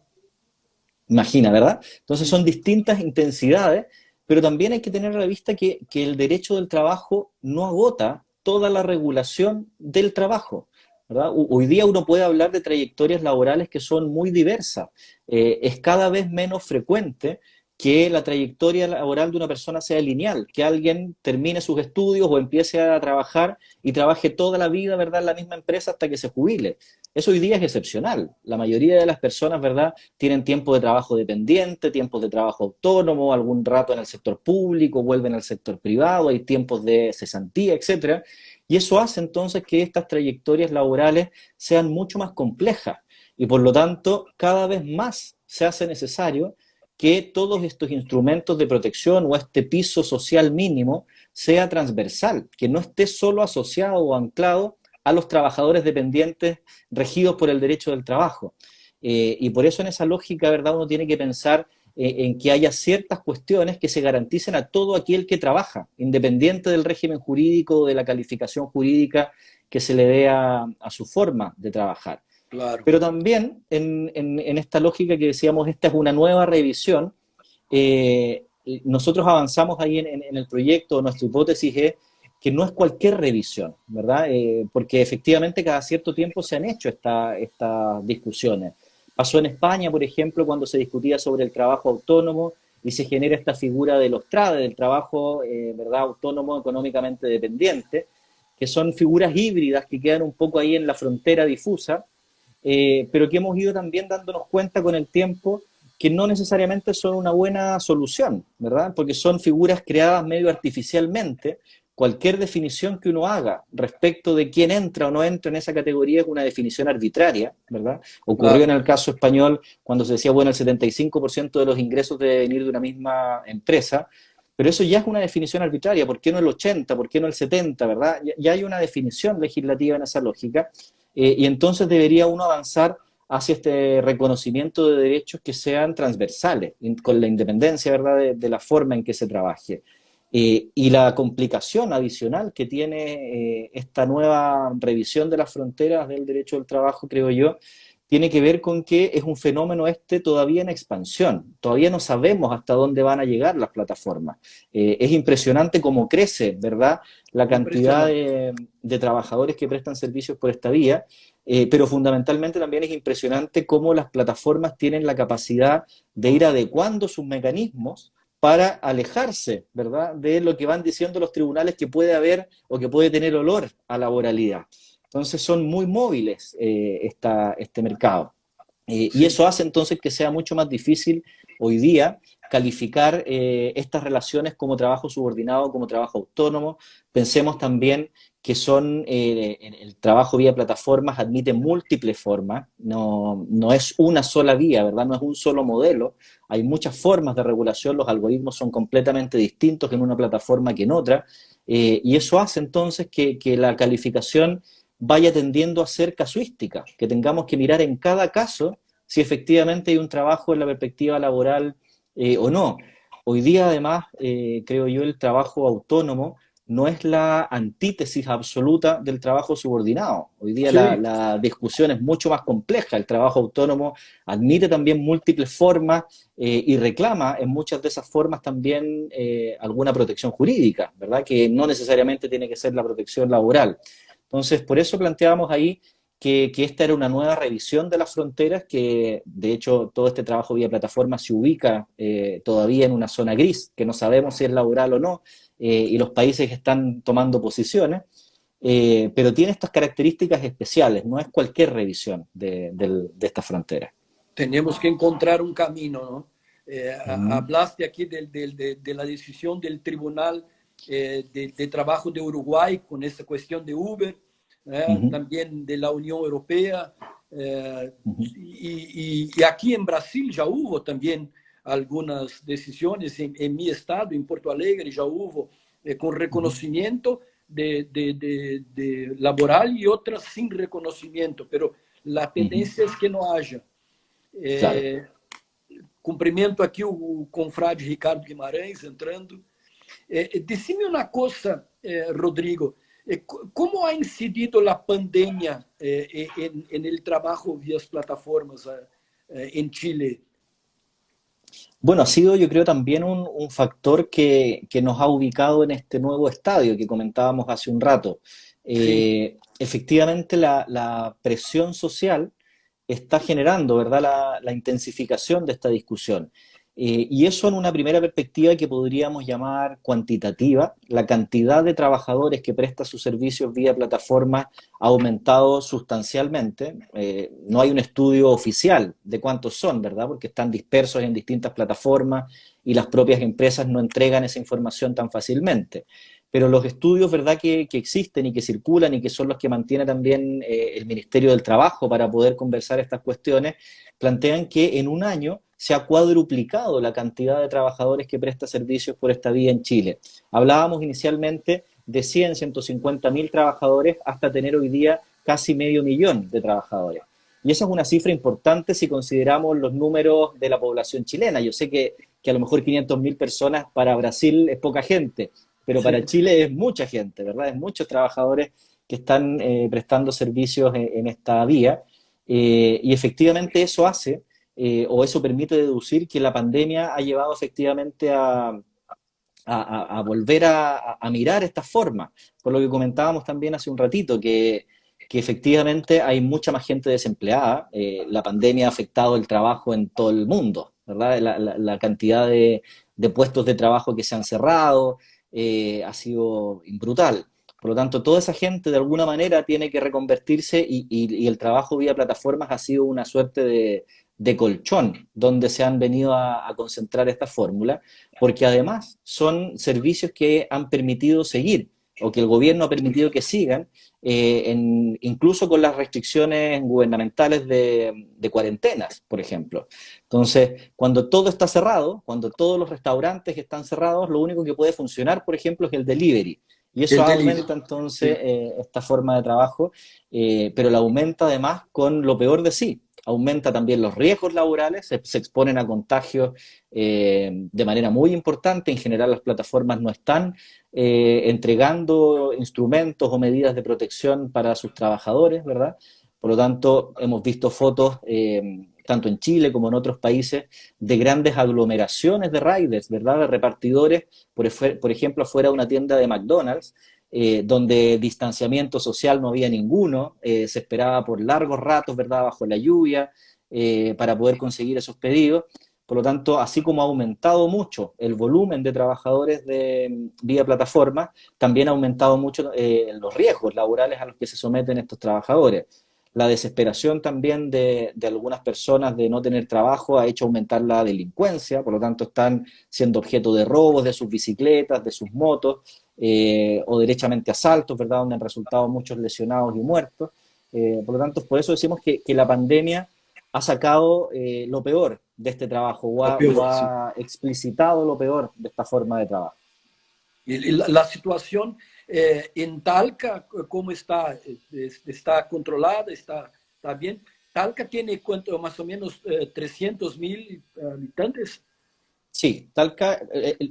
B: Imagina, ¿verdad? Entonces son distintas intensidades, pero también hay que tener a la vista que el derecho del trabajo no agota toda la regulación del trabajo, ¿verdad? Hoy día uno puede hablar de trayectorias laborales que son muy diversas. Es cada vez menos frecuente que la trayectoria laboral de una persona sea lineal, que alguien termine sus estudios o empiece a trabajar y trabaje toda la vida, ¿verdad?, en la misma empresa hasta que se jubile. Eso hoy día es excepcional. La mayoría de las personas, ¿verdad?, tienen tiempo de trabajo dependiente, tiempos de trabajo autónomo, algún rato en el sector público, vuelven al sector privado, hay tiempos de cesantía, etcétera. Y eso hace entonces que estas trayectorias laborales sean mucho más complejas y por lo tanto cada vez más se hace necesario que todos estos instrumentos de protección o este piso social mínimo sea transversal, que no esté solo asociado o anclado a los trabajadores dependientes regidos por el derecho del trabajo. Y por eso en esa lógica, ¿verdad?, uno tiene que pensar en que haya ciertas cuestiones que se garanticen a todo aquel que trabaja, independiente del régimen jurídico o de la calificación jurídica que se le dé a su forma de trabajar.
A: Claro.
B: Pero también en esta lógica que decíamos, esta es una nueva revisión, nosotros avanzamos ahí en el proyecto, nuestra hipótesis es que no es cualquier revisión, ¿verdad? Porque efectivamente cada cierto tiempo se han hecho estas discusiones. Pasó en España, por ejemplo, cuando se discutía sobre el trabajo autónomo y se genera esta figura de los TRADE, del trabajo, ¿verdad?, autónomo económicamente dependiente, que son figuras híbridas que quedan un poco ahí en la frontera difusa, pero que hemos ido también dándonos cuenta con el tiempo que no necesariamente son una buena solución, ¿verdad? Porque son figuras creadas medio artificialmente. Cualquier definición que uno haga respecto de quién entra o no entra en esa categoría es una definición arbitraria, ¿verdad? Ocurrió en el caso español cuando se decía, bueno, el 75% de los ingresos debe venir de una misma empresa, pero eso ya es una definición arbitraria. ¿Por qué no el 80%? ¿Por qué no el 70%? ¿Verdad? Ya hay una definición legislativa en esa lógica. Y entonces debería uno avanzar hacia este reconocimiento de derechos que sean transversales, con la independencia, ¿verdad?, de la forma en que se trabaje. Y la complicación adicional que tiene esta nueva revisión de las fronteras del derecho del trabajo, creo yo, tiene que ver con que es un fenómeno este todavía en expansión. Todavía no sabemos hasta dónde van a llegar las plataformas. Es impresionante cómo crece, ¿verdad?, la cantidad
A: Impresionante.
B: de trabajadores que prestan servicios por esta vía, pero fundamentalmente también es impresionante cómo las plataformas tienen la capacidad de ir adecuando sus mecanismos para alejarse, ¿verdad?, de lo que van diciendo los tribunales que puede haber o que puede tener olor a laboralidad. Entonces son muy móviles este mercado. Y
A: Sí,
B: eso hace entonces que sea mucho más difícil hoy día calificar estas relaciones como trabajo subordinado, como trabajo autónomo. Pensemos también que el trabajo vía plataformas admite múltiples formas, no es una sola vía, ¿verdad? No es un solo modelo, hay muchas formas de regulación, los algoritmos son completamente distintos en una plataforma que en otra, y eso hace entonces que la calificación vaya tendiendo a ser casuística, que tengamos que mirar en cada caso si efectivamente hay un trabajo en la perspectiva laboral o no. Hoy día, además, creo yo, el trabajo autónomo no es la antítesis absoluta del trabajo subordinado. Hoy día
A: sí.
B: la discusión es mucho más compleja. El trabajo autónomo admite también múltiples formas y reclama en muchas de esas formas también alguna protección jurídica, ¿verdad? Que no necesariamente tiene que ser la protección laboral. Entonces, por eso planteábamos ahí que esta era una nueva revisión de las fronteras, que de hecho todo este trabajo vía plataforma se ubica todavía en una zona gris, que no sabemos si es laboral o no, y los países están tomando posiciones, pero tiene estas características especiales, no es cualquier revisión de esta frontera.
A: Tenemos que encontrar un camino, ¿no?
B: Mm,
A: Hablaste aquí de la decisión del Tribunal de Trabajo de Uruguay con esta cuestión de Uber,
B: ujú,
A: también de la Unión Europea,
B: ujú,
A: y aquí en Brasil ya hubo también algunas decisiones, en mi estado, en Porto Alegre, ya hubo con
B: ujú,
A: reconocimiento de laboral y otras sin reconocimiento, pero la
B: ujú.
A: tendencia es que no haya.
B: Claro.
A: Cumprimento aqui o confrade Ricardo Guimarães entrando. Decime uma coisa, Rodrigo, como ha incidido a pandemia en el trabajo vía plataformas en Chile?
B: Bueno, ha sido yo creo también un factor que nos ha ubicado en este nuevo estadio que comentábamos hace un rato.
A: Sim,
B: Efectivamente, la presión social está generando, ¿verdad?, la intensificación de esta discusión. Y eso en una primera perspectiva que podríamos llamar cuantitativa, la cantidad de trabajadores que presta sus servicios vía plataforma ha aumentado sustancialmente. No hay un estudio oficial de cuántos son, ¿verdad?, porque están dispersos en distintas plataformas y las propias empresas no entregan esa información tan fácilmente. Pero los estudios, ¿verdad?, que existen y que circulan y que son los que mantiene también el Ministerio del Trabajo para poder conversar estas cuestiones, plantean que en un año se ha cuadruplicado la cantidad de trabajadores que presta servicios por esta vía en Chile. Hablábamos inicialmente de 100, 150 mil trabajadores hasta tener hoy día casi medio millón de trabajadores. Y esa es una cifra importante si consideramos los números de la población chilena. Yo sé que a lo mejor 500.000 personas para Brasil es poca gente, pero para
A: sim.
B: Chile es mucha gente, ¿verdad? Es muchos trabajadores que están prestando servicios en esta vía. Y efectivamente eso hace, o eso permite deducir que la pandemia ha llevado efectivamente a volver a mirar esta forma, por lo que comentábamos también hace un ratito, que efectivamente hay mucha más gente desempleada, la pandemia ha afectado el trabajo en todo el mundo, ¿verdad? La cantidad de puestos de trabajo que se han cerrado ha sido brutal. Por lo tanto, toda esa gente de alguna manera tiene que reconvertirse y el trabajo vía plataformas ha sido una suerte de colchón donde se han venido a concentrar esta fórmula porque además son servicios que han permitido seguir o que el gobierno ha permitido que sigan, incluso con las restricciones gubernamentales de cuarentenas, por ejemplo. Entonces, cuando todo está cerrado, cuando todos los restaurantes están cerrados, lo único que puede funcionar, por ejemplo, es el delivery. Y eso
A: El delivery.
B: aumenta entonces
A: Sim.
B: esta forma de trabajo, pero la aumenta además con lo peor de sí. aumenta también los riesgos laborales, se exponen a contagios de manera muy importante. En general las plataformas no están entregando instrumentos o medidas de protección para sus trabajadores, ¿verdad? Por lo tanto, hemos visto fotos, tanto en Chile como en otros países, de grandes aglomeraciones de riders, ¿verdad? De repartidores, por ejemplo, afuera de una tienda de McDonald's, donde distanciamiento social no había ninguno, se esperaba por largos ratos, ¿verdad?, bajo la lluvia, para poder conseguir esos pedidos. Por lo tanto, así como ha aumentado mucho el volumen de trabajadores de vía plataforma, también ha aumentado mucho los riesgos laborales a los que se someten estos trabajadores. La desesperación también de algunas personas de no tener trabajo ha hecho aumentar la delincuencia, por lo tanto están siendo objeto de robos de sus bicicletas, de sus motos, o derechamente asaltos, ¿verdad?, donde han resultado muchos lesionados y muertos. Por lo tanto, por eso decimos que la pandemia ha sacado lo peor de este trabajo, o
A: Sí.
B: ha explicitado lo peor de esta forma de trabajo.
A: Y la situación en Talca, ¿cómo está? ¿Está controlada? ¿Está bien? Talca tiene ¿cuánto? Más o menos 300.000 habitantes.
B: Sí, Talca,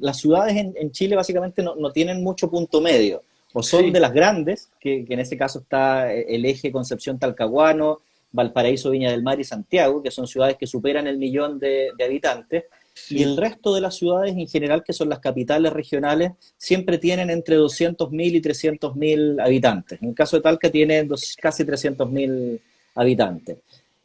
B: las ciudades en Chile básicamente no tienen mucho punto medio, o son de
A: Sí,
B: las grandes, que en este caso está el eje Concepción-Talcahuano, Valparaíso, Viña del Mar y Santiago, que son ciudades que superan el millón de habitantes, y el
A: sí.
B: resto de las ciudades en general, que son las capitales regionales, siempre tienen entre 200.000 y 300.000 habitantes. En el caso de Talca tiene casi 300.000 habitantes.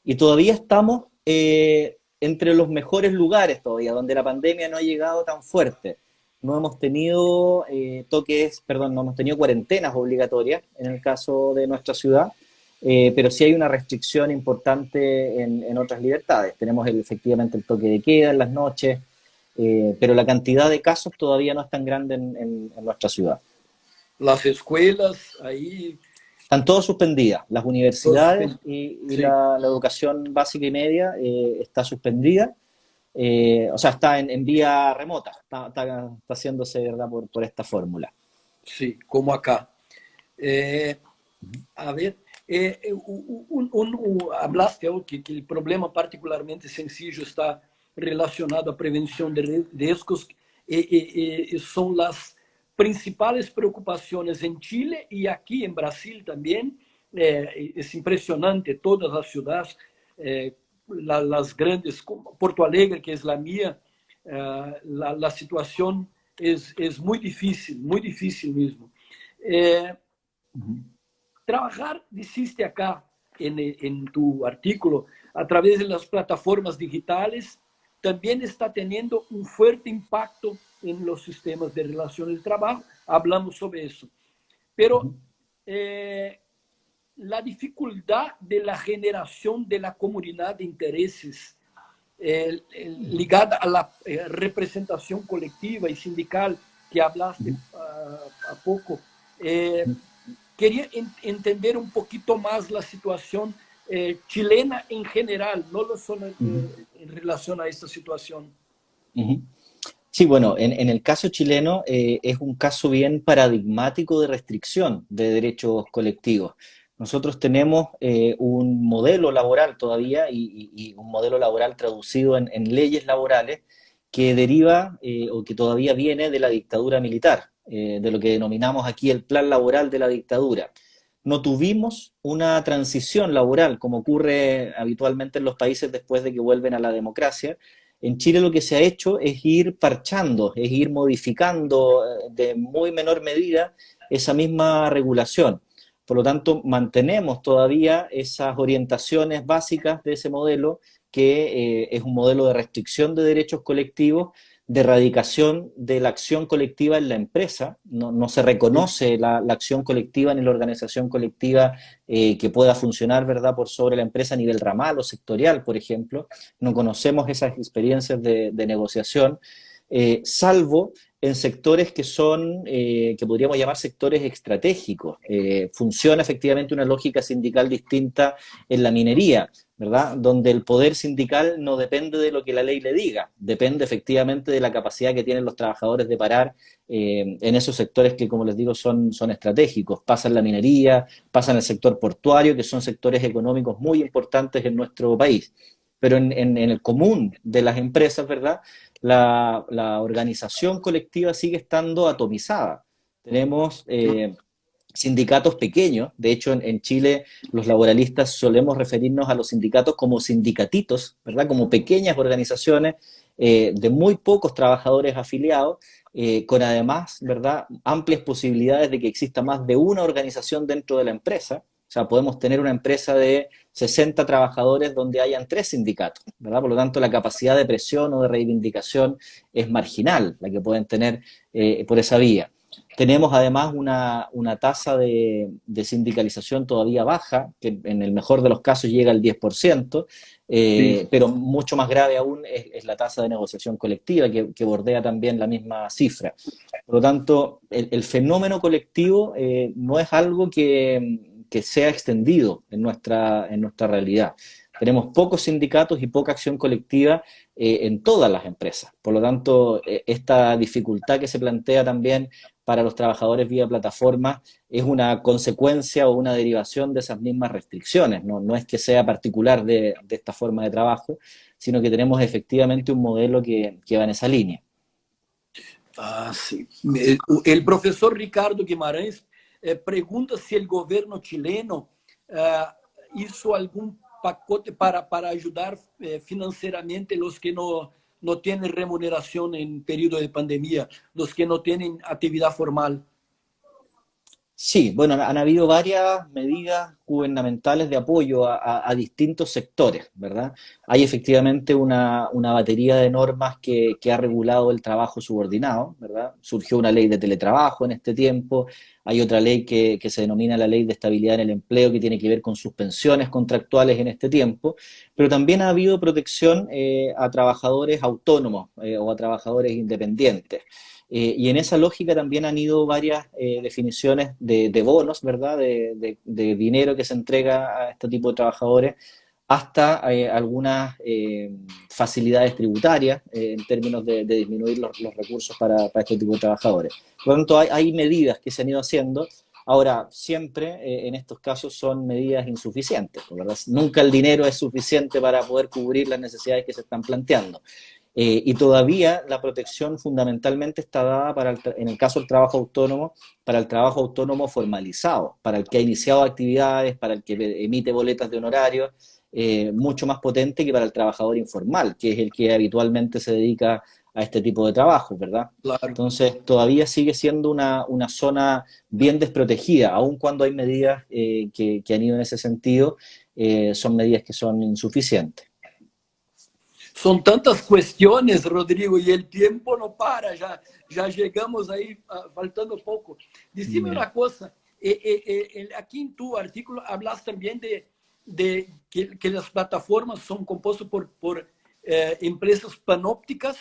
B: Y todavía estamos entre los mejores lugares todavía, donde la pandemia no ha llegado tan fuerte. No hemos tenido no hemos tenido cuarentenas obligatorias en el caso de nuestra ciudad, pero sí hay una restricción importante en otras libertades. Tenemos efectivamente el toque de queda en las noches, pero la cantidad de casos todavía no es tan grande en nuestra ciudad.
A: Las escuelas, ahí,
B: Están todas suspendidas. Las
A: todo
B: universidades
A: suspendido.
B: y
A: Sí,
B: la educación básica y media está suspendida. O sea, está en vía remota, está haciéndose, ¿verdad?, por esta fórmula.
A: sí, como acá. Eh, a ver, hablaste que el problema particularmente sencillo está relacionado a prevención de riesgos, son las principales preocupaciones en Chile y aquí en Brasil también. Es impresionante todas las ciudades, las grandes, como Porto Alegre, que es la mía, la situación es muy difícil mismo. Eh, Trabajar, dijiste acá en tu artículo, a través de las plataformas digitales, también está teniendo un fuerte impacto en los sistemas de relaciones de trabajo. Hablamos sobre eso. Pero la dificultad de la generación de la comunidad de intereses ligada a la representación colectiva y sindical que hablaste a poco, quería entender un poquito más la situación chilena en general, no solo en relación a esta situación.
B: Sí, bueno, en el caso chileno es un caso bien paradigmático de restricción de derechos colectivos. Nosotros tenemos un modelo laboral todavía y un modelo laboral traducido en leyes laborales que deriva o que todavía viene de la dictadura militar, de lo que denominamos aquí el plan laboral de la dictadura. No tuvimos una transición laboral como ocurre habitualmente en los países después de que vuelven a la democracia. En Chile lo que se ha hecho es ir parchando, es ir modificando de muy menor medida esa misma regulación. Por lo tanto, mantenemos todavía esas orientaciones básicas de ese modelo, que es un modelo de restricción de derechos colectivos, de erradicación de la acción colectiva en la empresa. No se reconoce la acción colectiva ni la organización colectiva que pueda funcionar, ¿verdad?, por sobre la empresa a nivel ramal o sectorial, por ejemplo. No conocemos esas experiencias de negociación, salvo en sectores que son, que podríamos llamar sectores estratégicos. Funciona efectivamente una lógica sindical distinta en la minería, ¿verdad? Donde el poder sindical no depende de lo que la ley le diga, depende efectivamente de la capacidad que tienen los trabajadores de parar en esos sectores que, como les digo, son estratégicos. Pasa en la minería, pasa en el sector portuario, que son sectores económicos muy importantes en nuestro país. Pero en el común de las empresas, ¿verdad? La organización colectiva sigue estando atomizada. Tenemos sindicatos pequeños, de hecho en Chile los laboralistas solemos referirnos a los sindicatos como sindicatitos, ¿verdad? Como pequeñas organizaciones de muy pocos trabajadores afiliados, con además, ¿verdad?, amplias posibilidades de que exista más de una organización dentro de la empresa. O sea, podemos tener una empresa de 60 trabajadores donde hayan 3 sindicatos, ¿verdad? Por lo tanto, la capacidad de presión o de reivindicación es marginal, la que pueden tener por esa vía. Tenemos además una tasa de sindicalización todavía baja, que en el mejor de los casos llega al 10%,
A: Sí.
B: pero mucho más grave aún es la tasa de negociación colectiva, que bordea también la misma cifra. Por lo tanto, el fenómeno colectivo no es algo que sea extendido en nuestra realidad. Tenemos pocos sindicatos y poca acción colectiva en todas las empresas. Por lo tanto, esta dificultad que se plantea también para los trabajadores vía plataforma es una consecuencia o una derivación de esas mismas restricciones. No es que sea particular de esta forma de trabajo, sino que tenemos efectivamente un modelo que va en esa línea.
A: Ah, sí. El profesor Ricardo Guimarães pregunta si el gobierno chileno hizo algún pacote para ayudar financieramente los que no tienen remuneración en periodo de pandemia, los que no tienen actividad formal.
B: Sí, bueno, han habido varias medidas gubernamentales de apoyo a distintos sectores, ¿verdad? Hay efectivamente una batería de normas que ha regulado el trabajo subordinado, ¿verdad? Surgió una ley de teletrabajo en este tiempo, hay otra ley que se denomina la Ley de Estabilidad en el Empleo, que tiene que ver con suspensiones contractuales en este tiempo, pero también ha habido protección a trabajadores autónomos o a trabajadores independientes. Y en esa lógica también han ido varias definiciones de bonos, ¿verdad? De dinero que se entrega a este tipo de trabajadores, hasta algunas facilidades tributarias en términos de disminuir los recursos para este tipo de trabajadores. Por lo tanto, hay medidas que se han ido haciendo. Ahora, siempre en estos casos son medidas insuficientes, ¿verdad? Nunca el dinero es suficiente para poder cubrir las necesidades que se están planteando. Y todavía la protección fundamentalmente está dada en el caso del trabajo autónomo, para el trabajo autónomo formalizado, para el que ha iniciado actividades, para el que emite boletas de honorarios, mucho más potente que para el trabajador informal, que es el que habitualmente se dedica a este tipo de trabajo, ¿verdad?
A: Claro.
B: Entonces, todavía sigue siendo una zona bien desprotegida, aun cuando hay medidas que han ido en ese sentido, son medidas que son insuficientes.
A: Son tantas cuestiones, Rodrigo, y el tiempo no para, ya llegamos ahí faltando poco. Decime una cosa, aquí en tu artículo hablas también de que las plataformas son compuestas por empresas panópticas,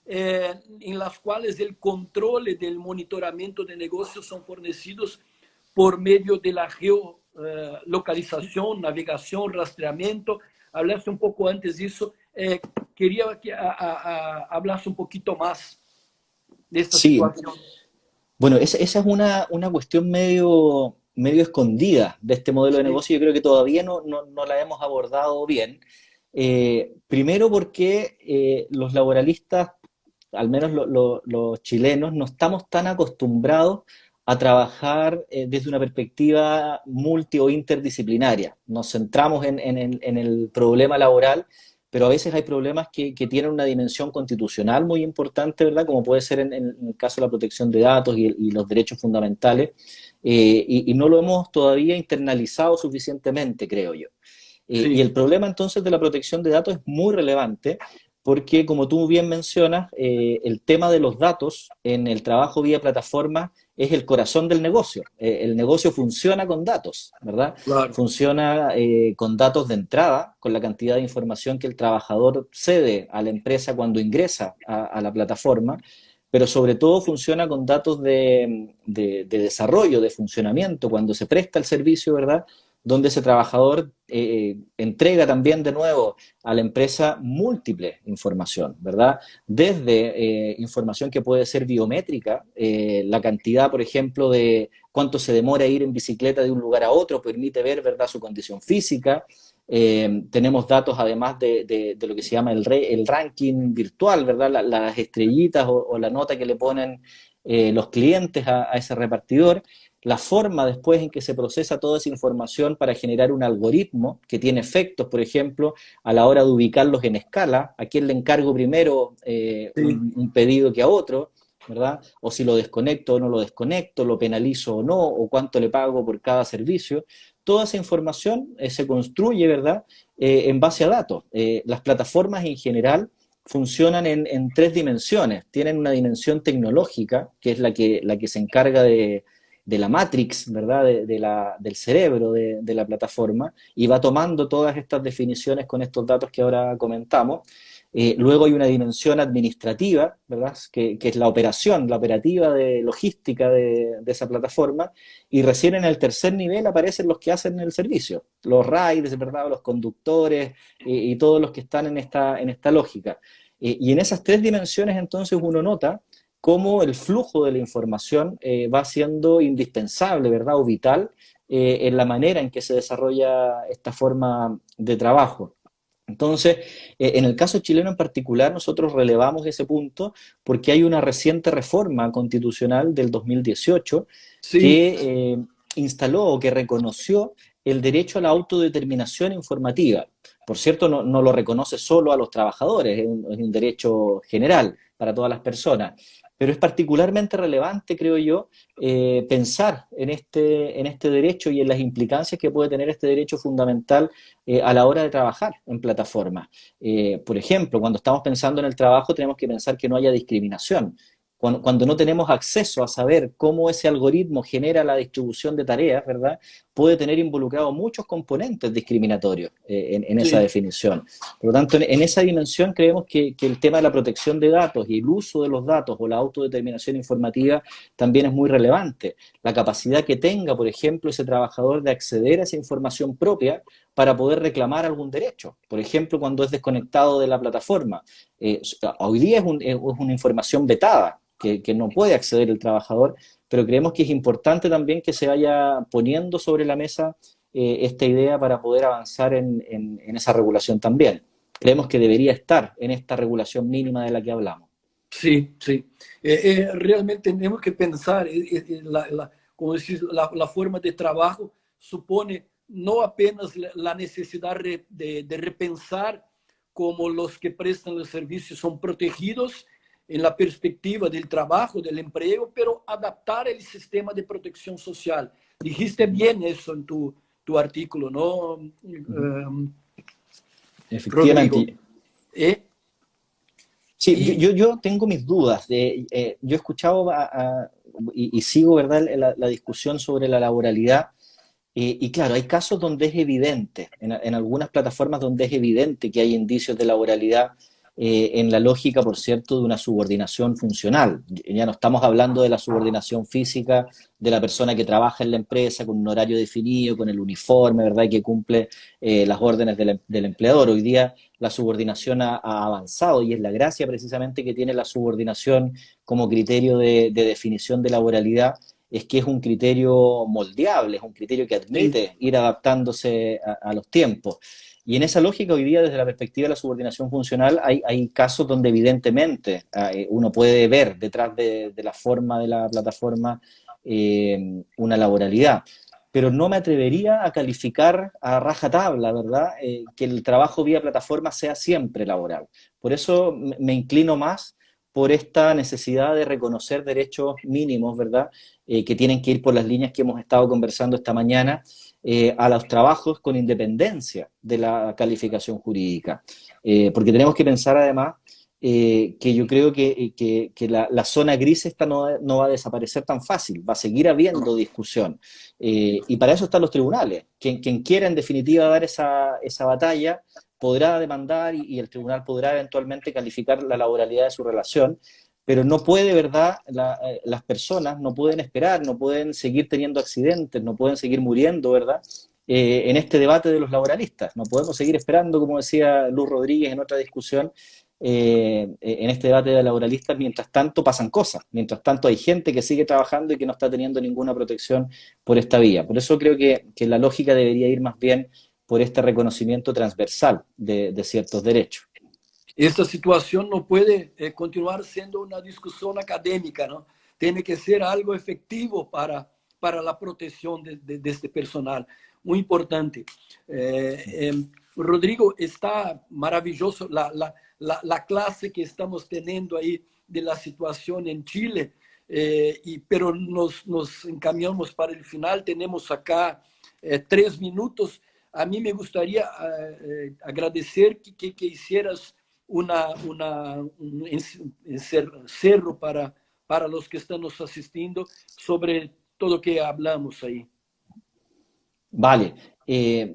A: en las cuales el control del monitoramiento de negocios son fornecidos por medio de la geolocalización, navegación, rastreamiento. Hablaste un poco antes de eso. Quería que hablasse un poquito más de esta
B: Sí,
A: situación.
B: bueno, esa es una cuestión medio escondida de este modelo de
A: Sí,
B: negocio. Yo creo que todavía no la hemos abordado bien. Primero porque los laboralistas, al menos los chilenos, no estamos tan acostumbrados a trabajar desde una perspectiva multi o interdisciplinaria. Nos centramos en el problema laboral, pero a veces hay problemas que tienen una dimensión constitucional muy importante, ¿verdad? Como puede ser en el caso de la protección de datos y los derechos fundamentales, y no lo hemos todavía internalizado suficientemente, creo yo. Y
A: sí.
B: el problema entonces de la protección de datos es muy relevante porque, como tú bien mencionas, el tema de los datos en el trabajo vía plataforma es el corazón del negocio. El negocio funciona con datos, ¿verdad?
A: Claro.
B: Funciona con datos de entrada, con la cantidad de información que el trabajador cede a la empresa cuando ingresa a la plataforma, pero sobre todo funciona con datos de desarrollo, de funcionamiento, cuando se presta el servicio, ¿verdad? Donde ese trabajador entrega también de nuevo a la empresa múltiple información, ¿verdad? Desde información que puede ser biométrica, la cantidad, por ejemplo, de cuánto se demora ir en bicicleta de un lugar a otro, permite ver, ¿verdad?, su condición física. Tenemos datos además de lo que se llama el ranking virtual, ¿verdad? Las estrellitas o la nota que le ponen los clientes a ese repartidor, la forma después en que se procesa toda esa información para generar un algoritmo que tiene efectos, por ejemplo, a la hora de ubicarlos en escala, a quién le encargo primero
A: Sí,
B: un pedido que a otro, ¿verdad? O si lo desconecto o no lo desconecto, lo penalizo o no, o cuánto le pago por cada servicio. Toda esa información se construye, ¿verdad? En base a datos. Las plataformas en general funcionan en tres dimensiones. Tienen una dimensión tecnológica, que es la que se encarga de la matrix, ¿verdad? Del cerebro de la plataforma, y va tomando todas estas definiciones con estos datos que ahora comentamos. Luego hay una dimensión administrativa, ¿verdad? Que es la operación, la operativa de logística de esa plataforma, y recién en el tercer nivel aparecen los que hacen el servicio, los riders, ¿verdad? Los conductores y todos los que están en esta lógica. Y en esas tres dimensiones entonces uno nota cómo el flujo de la información va siendo indispensable, ¿verdad? O vital en la manera en que se desarrolla esta forma de trabajo. Entonces, en el caso chileno en particular, nosotros relevamos ese punto porque hay una reciente reforma constitucional del 2018
A: sí,
B: que instaló o que reconoció el derecho a la autodeterminación informativa. Por cierto, no lo reconoce solo a los trabajadores, es un derecho general para todas las personas. Pero es particularmente relevante, creo yo, pensar en este derecho y en las implicancias que puede tener este derecho fundamental a la hora de trabajar en plataformas. Por ejemplo, cuando estamos pensando en el trabajo, tenemos que pensar que no haya discriminación. Cuando no tenemos acceso a saber cómo ese algoritmo genera la distribución de tareas, ¿verdad? Puede tener involucrado muchos componentes discriminatorios en esa
A: sí.
B: definición. Por lo tanto, en esa dimensión creemos que el tema de la protección de datos y el uso de los datos o la autodeterminación informativa también es muy relevante. La capacidad que tenga, por ejemplo, ese trabajador de acceder a esa información propia para poder reclamar algún derecho. Por ejemplo, cuando es desconectado de la plataforma. Hoy día es una información vetada, que no puede acceder el trabajador, pero creemos que es importante también que se vaya poniendo sobre la mesa esta idea para poder avanzar en esa regulación también. Creemos que debería estar en esta regulación mínima de la que hablamos.
A: Sí, sí. Realmente tenemos que pensar, como decís, la forma de trabajo supone no apenas la necesidad de repensar cómo los que prestan el servicio son protegidos en la perspectiva del trabajo, del empleo, pero adaptar el sistema de protección social. Dijiste bien eso en tu artículo, ¿no, Rodrigo?
B: Efectivamente.
A: ¿Eh?
B: Sí,
A: Y
B: yo tengo mis dudas. Yo he escuchado y sigo, ¿verdad?, la discusión sobre la laboralidad. Y claro, hay casos donde es evidente, en algunas plataformas donde es evidente que hay indicios de laboralidad en la lógica, por cierto, de una subordinación funcional. Ya no estamos hablando de la subordinación física de la persona que trabaja en la empresa con un horario definido, con el uniforme, ¿verdad?, y que cumple las órdenes del empleador. Hoy día la subordinación ha avanzado y es la gracia precisamente que tiene la subordinación como criterio de definición de laboralidad, es que es un criterio moldeable, es un criterio que
A: sí,
B: admite ir adaptándose a los tiempos. Y en esa lógica, hoy día, desde la perspectiva de la subordinación funcional, hay casos donde evidentemente uno puede ver detrás de la forma de la plataforma una laboralidad. Pero no me atrevería a calificar a rajatabla, ¿verdad?, que el trabajo vía plataforma sea siempre laboral. Por eso me inclino más por esta necesidad de reconocer derechos mínimos, ¿verdad?, que tienen que ir por las líneas que hemos estado conversando esta mañana, a los trabajos con independencia de la calificación jurídica. Porque tenemos que pensar además que yo creo que la zona gris esta no va a desaparecer tan fácil, va a seguir habiendo discusión. Y para eso están los tribunales. Quien quiera en definitiva dar esa batalla podrá demandar y el tribunal podrá eventualmente calificar la laboralidad de su relación, pero no puede, ¿verdad? Las personas no pueden esperar, no pueden seguir teniendo accidentes, no pueden seguir muriendo, ¿verdad? En este debate de los laboralistas. No podemos seguir esperando, como decía Luz Rodríguez en otra discusión, en este debate de laboralistas, mientras tanto pasan cosas, mientras tanto hay gente que sigue trabajando y que no está teniendo ninguna protección por esta vía. Por eso creo que la lógica debería ir más bien por este reconocimiento transversal de ciertos derechos.
A: Esta situación no puede continuar siendo una discusión académica, ¿no? Tiene que ser algo efectivo para la protección de este personal. Muy importante. Rodrigo, está maravilloso la clase que estamos teniendo ahí de la situación en Chile, pero nos encaminamos para el final. Tenemos acá 3 minutos. A mí me gustaría agradecer que hicieras un encerro para los que están nos asistiendo sobre todo lo que hablamos ahí.
B: Vale.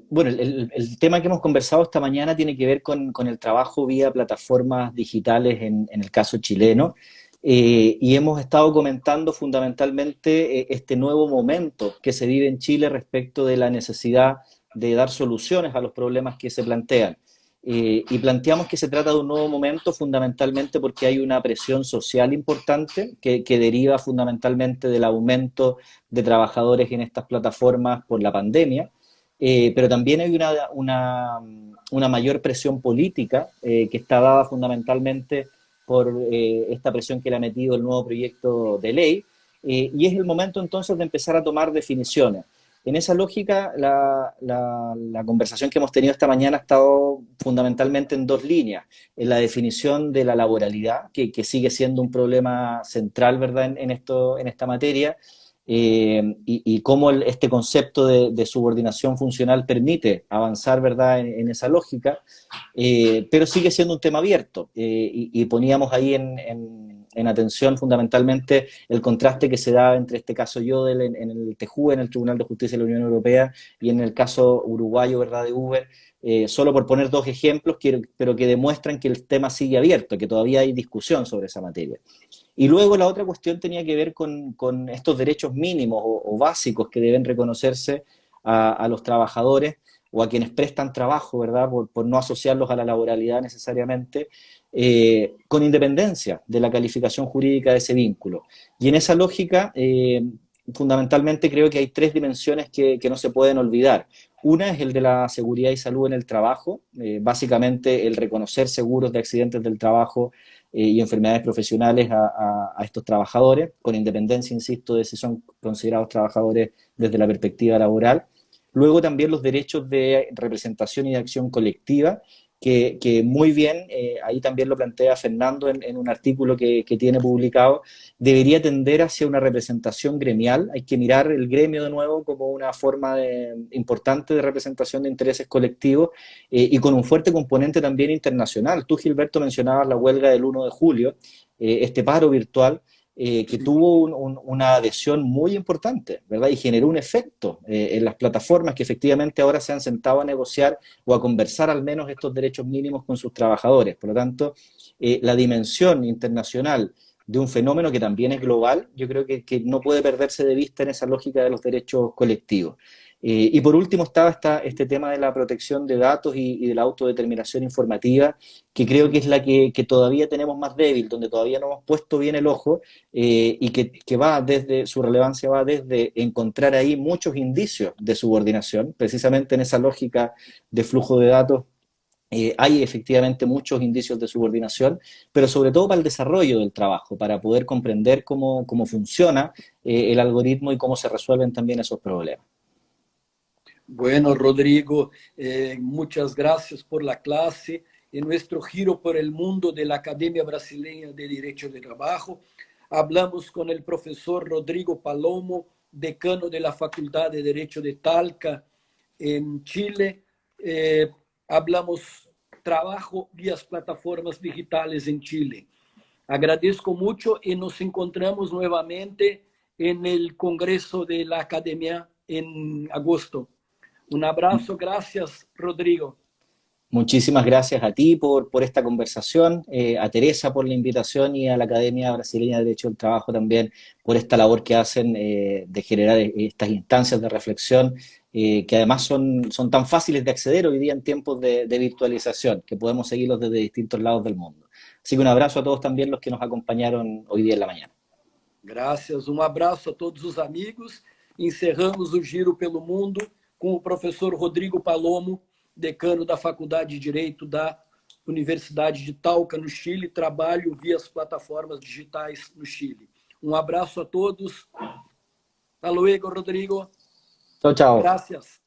B: Bueno, el tema que hemos conversado esta mañana tiene que ver con el trabajo vía plataformas digitales en el caso chileno. Y hemos estado comentando fundamentalmente este nuevo momento que se vive en Chile respecto de la necesidad de dar soluciones a los problemas que se plantean. Y planteamos que se trata de un nuevo momento fundamentalmente porque hay una presión social importante que deriva fundamentalmente del aumento de trabajadores en estas plataformas por la pandemia, pero también hay una mayor presión política que está dada fundamentalmente por esta presión que le ha metido el nuevo proyecto de ley, y es el momento entonces de empezar a tomar definiciones. En esa lógica, la conversación que hemos tenido esta mañana ha estado fundamentalmente en 2 líneas. En la definición de la laboralidad, que sigue siendo un problema central, ¿verdad?, en esta materia, y cómo este concepto de subordinación funcional permite avanzar, ¿verdad?, en esa lógica, pero sigue siendo un tema abierto, y poníamos ahí en atención fundamentalmente el contraste que se da entre este caso Yodel en el TJUE, en el Tribunal de Justicia de la Unión Europea, y en el caso uruguayo, ¿verdad?, de Uber, solo por poner 2 ejemplos, pero que demuestran que el tema sigue abierto, que todavía hay discusión sobre esa materia. Y luego la otra cuestión tenía que ver con estos derechos mínimos o básicos que deben reconocerse a los trabajadores o a quienes prestan trabajo, ¿verdad?, por no asociarlos a la laboralidad necesariamente, con independencia de la calificación jurídica de ese vínculo. Y en esa lógica, fundamentalmente creo que hay 3 dimensiones que no se pueden olvidar. Una es el de la seguridad y salud en el trabajo, básicamente el reconocer seguros de accidentes del trabajo y enfermedades profesionales a estos trabajadores, con independencia, insisto, de si son considerados trabajadores desde la perspectiva laboral. Luego también los derechos de representación y de acción colectiva, que muy bien, ahí también lo plantea Fernando en un artículo que tiene publicado, debería tender hacia una representación gremial. Hay que mirar el gremio de nuevo como una forma importante de representación de intereses colectivos, y con un fuerte componente también internacional. Tú, Gilberto, mencionabas la huelga del 1 de julio, este paro virtual, que tuvo una adhesión muy importante, ¿verdad? Y generó un efecto en las plataformas que efectivamente ahora se han sentado a negociar o a conversar al menos estos derechos mínimos con sus trabajadores. Por lo tanto, la dimensión internacional de un fenómeno que también es global, yo creo que no puede perderse de vista en esa lógica de los derechos colectivos. Y por último está este tema de la protección de datos y de la autodeterminación informativa, que creo que es la que todavía tenemos más débil, donde todavía no hemos puesto bien el ojo, y que va desde, su relevancia va desde encontrar ahí muchos indicios de subordinación, precisamente en esa lógica de flujo de datos. Hay efectivamente muchos indicios de subordinación, pero sobre todo para el desarrollo del trabajo, para poder comprender cómo funciona el algoritmo y cómo se resuelven también esos problemas.
A: Bueno, Rodrigo, muchas gracias por la clase. En nuestro giro por el mundo de la Academia Brasileña de Derecho de Trabajo, hablamos con el profesor Rodrigo Palomo, decano de la Facultad de Derecho de Talca, en Chile. Hablamos trabajo vía plataformas digitales en Chile. Agradezco mucho y nos encontramos nuevamente en el Congreso de la Academia en agosto. Un abrazo, gracias, Rodrigo.
B: Muchísimas gracias a ti por esta conversación, a Teresa por la invitación y a la Academia Brasileña de Derecho del Trabajo también por esta labor que hacen de generar estas instancias de reflexión que además son tan fáciles de acceder hoy día en tiempos de virtualización, que podemos seguirlos desde distintos lados del mundo. Así que un abrazo a todos también los que nos acompañaron hoy día en la mañana.
A: Graças. Um abraço a todos os amigos. Encerramos o Giro pelo Mundo com o professor Rodrigo Palomo, decano da Faculdade de Direito da Universidade de Talca, no Chile. Trabalho via as plataformas digitais no Chile. Um abraço a todos. Hasta luego, Rodrigo.
B: Chao, chao.
A: Gracias.